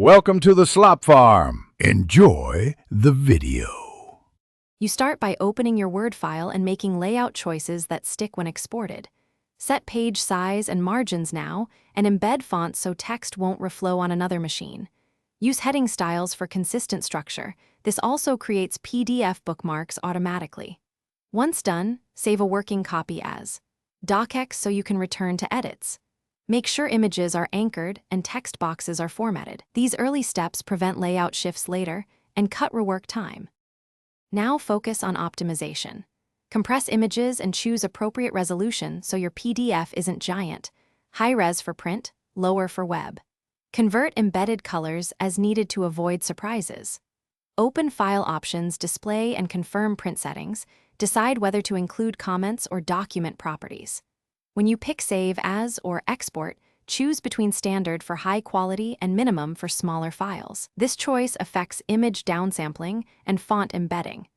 Welcome to the Slop Farm. Enjoy the video. You start by opening your Word file and making layout choices that stick when exported. Set page size and margins now, and embed fonts so text won't reflow on another machine. Use heading styles for consistent structure. This also creates PDF bookmarks automatically. Once done, save a working copy as docx so you can return to edits. Make sure images are anchored and text boxes are formatted. These early steps prevent layout shifts later and cut rework time. Now focus on optimization. Compress images and choose appropriate resolution so your PDF isn't giant. High res for print, lower for web. Convert embedded colors as needed to avoid surprises. Open File Options, Display and Confirm Print Settings. Decide whether to include comments or document properties. When you pick Save As or Export, choose between Standard for high quality and Minimum for smaller files. This choice affects image downsampling and font embedding.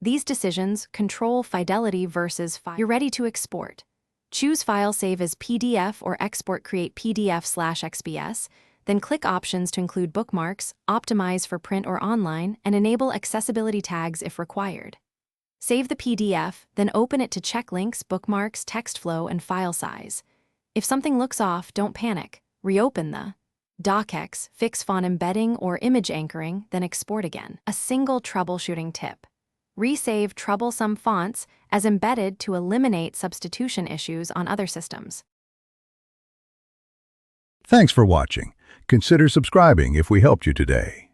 These decisions control fidelity versus file. You're ready to export. Choose File Save as PDF or Export Create PDF/XPS, then click Options to include bookmarks, optimize for print or online, and enable accessibility tags if required. Save the PDF, then open it to check links, bookmarks, text flow, and file size. If something looks off, don't panic. Reopen the docx, fix font embedding or image anchoring, then export again. A single troubleshooting tip. Resave troublesome fonts as embedded to eliminate substitution issues on other systems. Thanks for watching. Consider subscribing if we helped you today.